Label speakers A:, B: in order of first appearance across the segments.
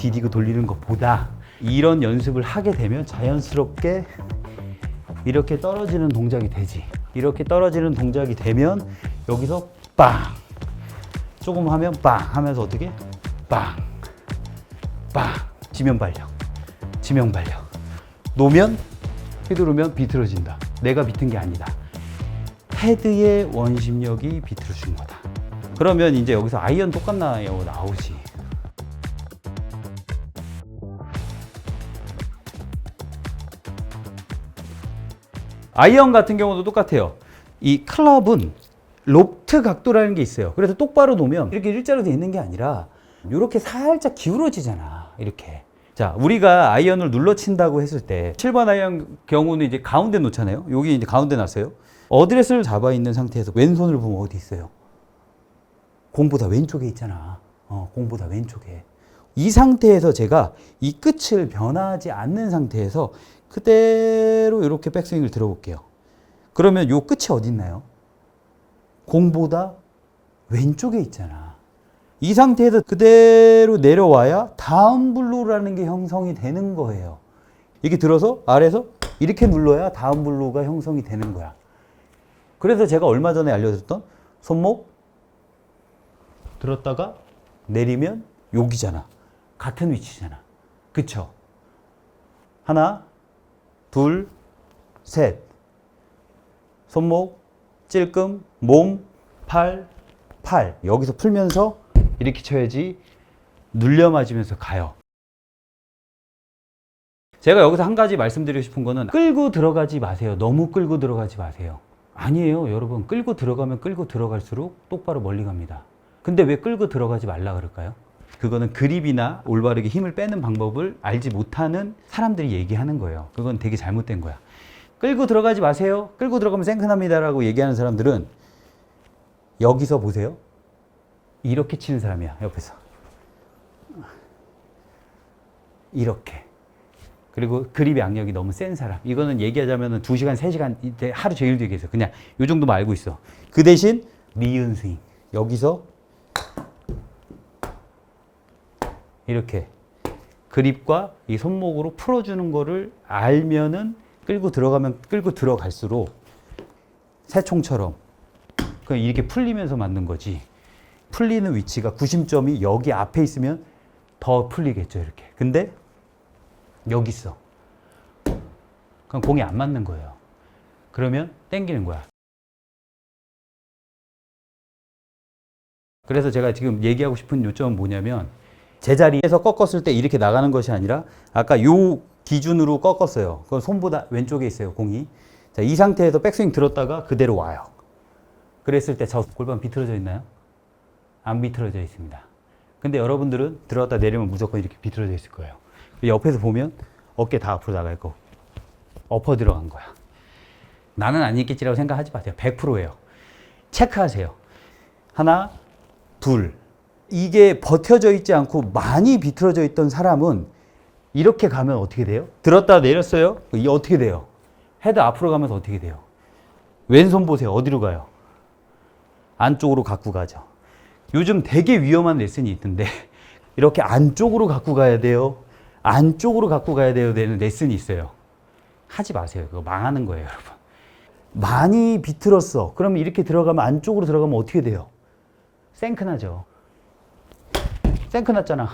A: 디디고 돌리는 것보다 이런 연습을 하게 되면 자연스럽게 이렇게 떨어지는 동작이 되지. 이렇게 떨어지는 동작이 되면 여기서 빵! 조금 하면 빵! 하면서 어떻게? 빵! 빵! 지면발력. 지면발력. 놓으면 휘두르면 비틀어진다. 내가 비튼 게 아니다. 헤드의 원심력이 비틀어준 거다. 그러면 이제 여기서 아이언 똑같나요? 나오지. 아이언 같은 경우도 똑같아요. 이 클럽은 로프트 각도라는 게 있어요. 그래서 똑바로 놓으면 이렇게 일자로 되어 있는 게 아니라 이렇게 살짝 기울어지잖아. 이렇게. 자, 우리가 아이언을 눌러 친다고 했을 때 7번 아이언 경우는 이제 가운데 놓잖아요. 여기 이제 가운데 놨어요. 어드레스를 잡아 있는 상태에서 왼손을 보면 어디 있어요? 공보다 왼쪽에 있잖아. 공보다 왼쪽에. 이 상태에서 제가 이 끝을 변하지 않는 상태에서 그대로 이렇게 백스윙을 들어볼게요. 그러면 요 끝이 어디 있나요? 공보다 왼쪽에 있잖아. 이 상태에서 그대로 내려와야 다음 블로우라는 게 형성이 되는 거예요. 이렇게 들어서 아래에서 이렇게 눌러야 다음 블로우가 형성이 되는 거야. 그래서 제가 얼마 전에 알려드렸던 손목 들었다가 내리면 여기잖아. 같은 위치잖아. 그쵸? 하나, 둘, 셋. 손목, 찔끔, 몸, 팔. 여기서 풀면서 이렇게 쳐야지 눌려 맞으면서 가요. 제가 여기서 한 가지 말씀드리고 싶은 거는 끌고 들어가지 마세요. 너무 끌고 들어가지 마세요. 아니에요, 여러분. 끌고 들어가면 끌고 들어갈수록 똑바로 멀리 갑니다. 근데 왜 끌고 들어가지 말라 그럴까요? 그거는 그립이나 올바르게 힘을 빼는 방법을 알지 못하는 사람들이 얘기하는 거예요. 그건 되게 잘못된 거야. 끌고 들어가지 마세요. 끌고 들어가면 생크납니다라고 얘기하는 사람들은 여기서 보세요. 이렇게 치는 사람이야, 옆에서. 이렇게. 그리고 그립의 악력이 너무 센 사람. 이거는 얘기하자면 2시간, 3시간, 하루 종일 얘기해서 그냥 요 정도만 알고 있어. 그 대신 미은 스윙. 여기서 이렇게 그립과 이 손목으로 풀어주는 거를 알면은 끌고 들어가면 끌고 들어갈수록 새총처럼 그냥 이렇게 풀리면서 맞는 거지. 풀리는 위치가 구심점이 여기 앞에 있으면 더 풀리겠죠, 이렇게. 근데 여기 있어. 그럼 공이 안 맞는 거예요. 그러면 땡기는 거야. 그래서 제가 지금 얘기하고 싶은 요점은 뭐냐면 제자리에서 꺾었을 때 이렇게 나가는 것이 아니라 아까 요 기준으로 꺾었어요. 그건 손보다 왼쪽에 있어요, 공이. 자, 이 상태에서 백스윙 들었다가 그대로 와요. 그랬을 때 저 골반 비틀어져 있나요? 안 비틀어져 있습니다. 근데 여러분들은 들어갔다 내리면 무조건 이렇게 비틀어져 있을 거예요. 옆에서 보면 어깨 다 앞으로 나갈 거고 엎어 들어간 거야. 나는 안 있겠지라고 생각하지 마세요. 100%예요. 체크하세요. 하나, 둘. 이게 버텨져 있지 않고 많이 비틀어져 있던 사람은 이렇게 가면 어떻게 돼요? 들었다 내렸어요? 이게 어떻게 돼요? 헤드 앞으로 가면서 어떻게 돼요? 왼손 보세요. 어디로 가요? 안쪽으로 갖고 가죠. 요즘 되게 위험한 레슨이 있던데 이렇게 안쪽으로 갖고 가야 돼요. 안쪽으로 갖고 가야 돼요. 되는 레슨이 있어요. 하지 마세요. 그거 망하는 거예요, 여러분. 많이 비틀었어. 그러면 이렇게 들어가면 안쪽으로 들어가면 어떻게 돼요? 생크나죠. 생크났잖아.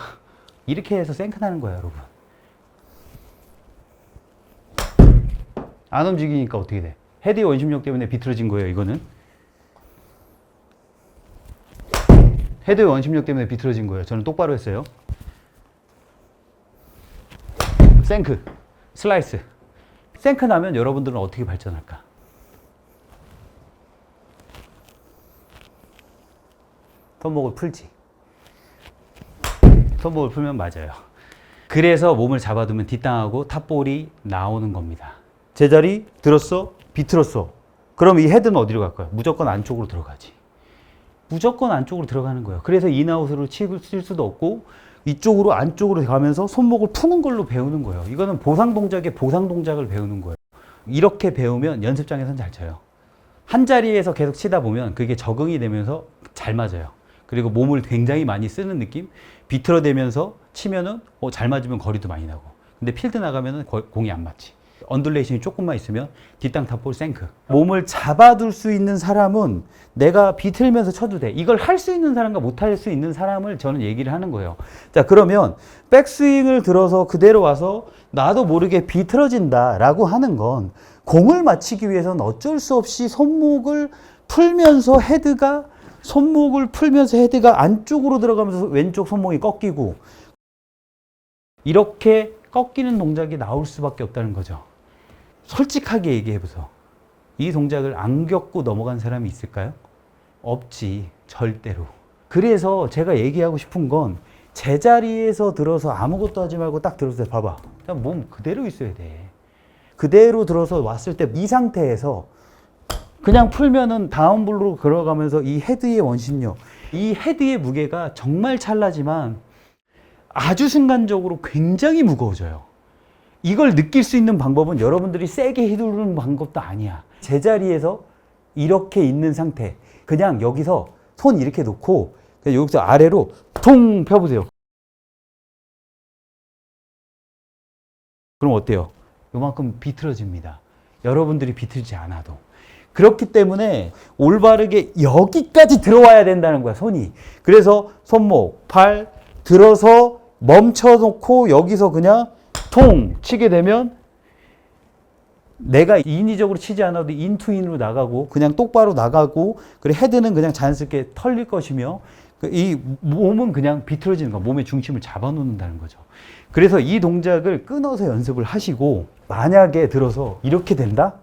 A: 이렇게 해서 생크나는 거야, 여러분. 안 움직이니까 어떻게 돼? 헤드의 원심력 때문에 비틀어진 거예요, 이거는. 헤드의 원심력 때문에 비틀어진 거예요. 저는 똑바로 했어요. 생크, 슬라이스. 생크 나면 여러분들은 어떻게 발전할까? 손목을 풀지. 손목을 풀면 맞아요. 그래서 몸을 잡아두면 뒷땅하고 탑볼이 나오는 겁니다. 제자리 들었어? 비틀었어. 그럼 이 헤드는 어디로 갈까요? 무조건 안쪽으로 들어가지. 무조건 안쪽으로 들어가는 거예요. 그래서 인아웃으로 칠 수도 없고 이쪽으로 안쪽으로 가면서 손목을 푸는 걸로 배우는 거예요. 이거는 보상 동작의 보상 동작을 배우는 거예요. 이렇게 배우면 연습장에서는 잘 쳐요. 한 자리에서 계속 치다 보면 그게 적응이 되면서 잘 맞아요. 그리고 몸을 굉장히 많이 쓰는 느낌. 비틀어대면서 치면은 잘 맞으면 거리도 많이 나고. 근데 필드 나가면은 공이 안 맞지. 언듈레이션이 조금만 있으면 뒷땅 탑볼 생크. 몸을 잡아둘 수 있는 사람은 내가 비틀면서 쳐도 돼. 이걸 할 수 있는 사람과 못 할 수 있는 사람을 저는 얘기를 하는 거예요. 자, 그러면 백스윙을 들어서 그대로 와서 나도 모르게 비틀어진다라고 하는 건 공을 맞히기 위해서는 어쩔 수 없이 손목을 풀면서 헤드가 안쪽으로 들어가면서 왼쪽 손목이 꺾이고 이렇게 꺾이는 동작이 나올 수밖에 없다는 거죠. 솔직하게 얘기해보세요. 이 동작을 안 겪고 넘어간 사람이 있을까요? 없지, 절대로. 그래서 제가 얘기하고 싶은 건 제자리에서 들어서 아무것도 하지 말고 딱 들어서 봐봐. 그냥 몸 그대로 있어야 돼. 그대로 들어서 왔을 때 이 상태에서 그냥 풀면은 다운블로로 걸어가면서 이 헤드의 원심력, 이 헤드의 무게가 정말 찰나지만 아주 순간적으로 굉장히 무거워져요. 이걸 느낄 수 있는 방법은 여러분들이 세게 휘두르는 방법도 아니야. 제자리에서 이렇게 있는 상태, 그냥 여기서 손 이렇게 놓고 그냥 여기서 아래로 퉁 펴보세요. 그럼 어때요? 요만큼 비틀어집니다. 여러분들이 비틀지 않아도. 그렇기 때문에 올바르게 여기까지 들어와야 된다는 거야, 손이. 그래서 손목, 팔 들어서 멈춰놓고 여기서 그냥 통 치게 되면 내가 인위적으로 치지 않아도 인투인으로 나가고 그냥 똑바로 나가고 그리고 헤드는 그냥 자연스럽게 털릴 것이며 이 몸은 그냥 비틀어지는 거야. 몸의 중심을 잡아놓는다는 거죠. 그래서 이 동작을 끊어서 연습을 하시고 만약에 들어서 이렇게 된다?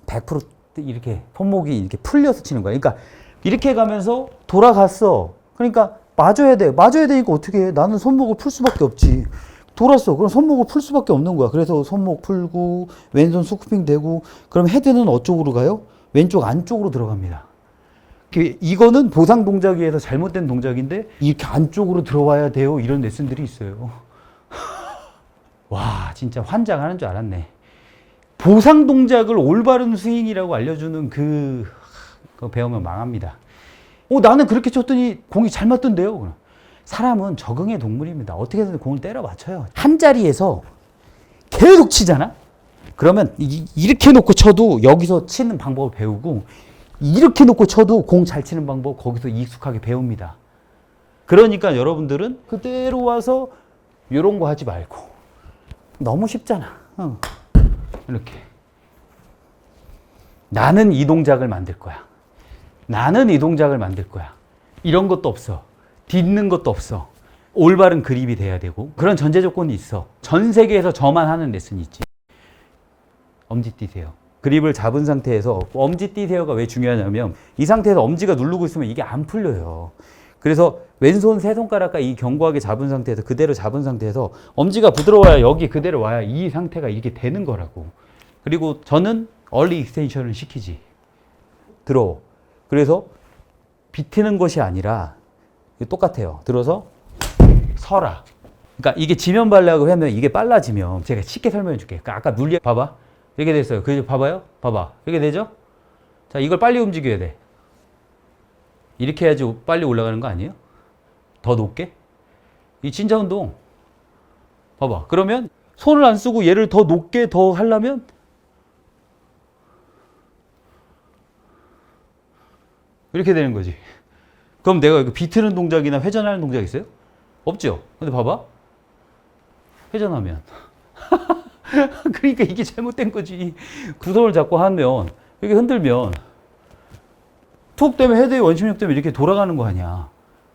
A: 100% 이렇게 손목이 이렇게 풀려서 치는 거야. 그러니까 이렇게 가면서 돌아갔어. 그러니까 맞아야 돼. 맞아야 되니까 어떻게 해? 나는 손목을 풀 수밖에 없지. 돌았어. 그럼 손목을 풀 수밖에 없는 거야. 그래서 손목 풀고 왼손 스쿠핑 되고 그럼 헤드는 어쪽으로 가요? 왼쪽 안쪽으로 들어갑니다. 이거는 보상 동작에 의해서 잘못된 동작인데 이렇게 안쪽으로 들어와야 돼요. 이런 레슨들이 있어요. 와, 진짜 환장하는 줄 알았네. 보상 동작을 올바른 스윙이라고 알려주는 그거 배우면 망합니다. 나는 그렇게 쳤더니 공이 잘 맞던데요. 사람은 적응의 동물입니다. 어떻게든 공을 때려 맞춰요. 한 자리에서 계속 치잖아? 그러면 이렇게 놓고 쳐도 여기서 치는 방법을 배우고 이렇게 놓고 쳐도 공 잘 치는 방법 거기서 익숙하게 배웁니다. 그러니까 여러분들은 그대로 와서 이런 거 하지 말고 너무 쉽잖아. 이렇게 나는 이 동작을 만들 거야. 나는 이 동작을 만들 거야. 이런 것도 없어. 딛는 것도 없어. 올바른 그립이 돼야 되고 그런 전제 조건이 있어. 전 세계에서 저만 하는 레슨이 있지. 엄지 띄세요. 그립을 잡은 상태에서 엄지 띄세요가 왜 중요하냐면 이 상태에서 엄지가 누르고 있으면 이게 안 풀려요. 그래서 왼손 세 손가락과 이 견고하게 잡은 상태에서 그대로 잡은 상태에서 엄지가 부드러워야 여기 그대로 와야 이 상태가 이렇게 되는 거라고. 그리고 저는 얼리 익스텐션을 시키지. 들어. 그래서 비트는 것이 아니라 똑같아요. 들어서 서라. 그러니까 이게 지면 발락을 하면 이게 빨라지면 제가 쉽게 설명해 줄게요. 그러니까 아까 물리 봐봐. 이렇게 됐어요. 그죠? 봐봐요. 봐봐. 이렇게 되죠? 자, 이걸 빨리 움직여야 돼. 이렇게 해야지 빨리 올라가는 거 아니에요? 더 높게? 이 진자 운동. 봐봐. 그러면 손을 안 쓰고 얘를 더 높게 더 하려면 이렇게 되는 거지. 그럼 내가 이거 비트는 동작이나 회전하는 동작 있어요? 없죠? 근데 봐봐. 회전하면. 그러니까 이게 잘못된 거지. 두 손을 잡고 하면, 이렇게 흔들면, 툭 되면 헤드의 원심력 때문에 이렇게 돌아가는 거 아니야.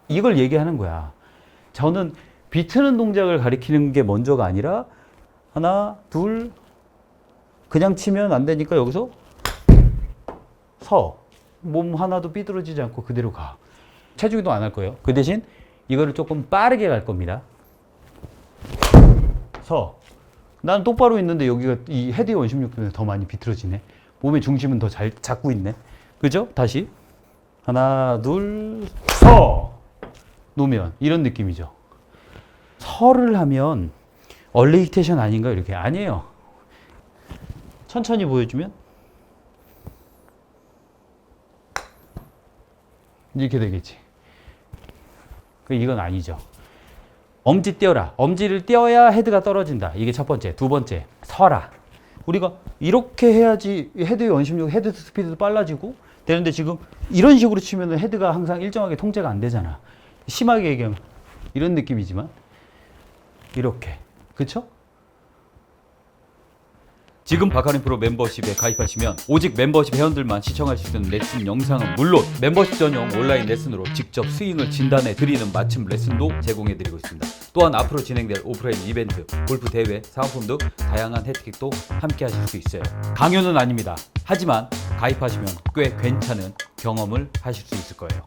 A: 이걸 얘기하는 거야. 저는 비트는 동작을 가리키는 게 먼저가 아니라, 하나, 둘, 그냥 치면 안 되니까 여기서 서. 몸 하나도 삐뚤어지지 않고 그대로 가. 체중 이동 안 할 거예요. 그 대신 이거를 조금 빠르게 갈 겁니다. 서. 나는 똑바로 있는데 여기가 이 헤드의 원심력 때문에 더 많이 비틀어지네. 몸의 중심은 더 잘 잡고 있네. 그죠? 다시. 하나, 둘, 서! 놓으면 이런 느낌이죠. 서를 하면 얼리테이션 아닌가? 이렇게. 아니에요. 천천히 보여주면 이렇게 되겠지. 이건 아니죠. 엄지 띄어라. 엄지를 띄어야 헤드가 떨어진다. 이게 첫 번째. 두 번째, 서라. 우리가 이렇게 해야지 헤드의 원심력, 헤드 스피드도 빨라지고 되는데 지금 이런 식으로 치면 헤드가 항상 일정하게 통제가 안 되잖아. 심하게 얘기하면 이런 느낌이지만 이렇게. 그쵸? 지금 바카린 프로 멤버십에 가입하시면 오직 멤버십 회원들만 시청할 수 있는 레슨 영상은 물론 멤버십 전용 온라인 레슨으로 직접 스윙을 진단해 드리는 맞춤 레슨도 제공해 드리고 있습니다. 또한 앞으로 진행될 오프라인 이벤트, 골프 대회, 사은품 등 다양한 혜택도 함께 하실 수 있어요. 강요는 아닙니다. 하지만 가입하시면 꽤 괜찮은 경험을 하실 수 있을 거예요.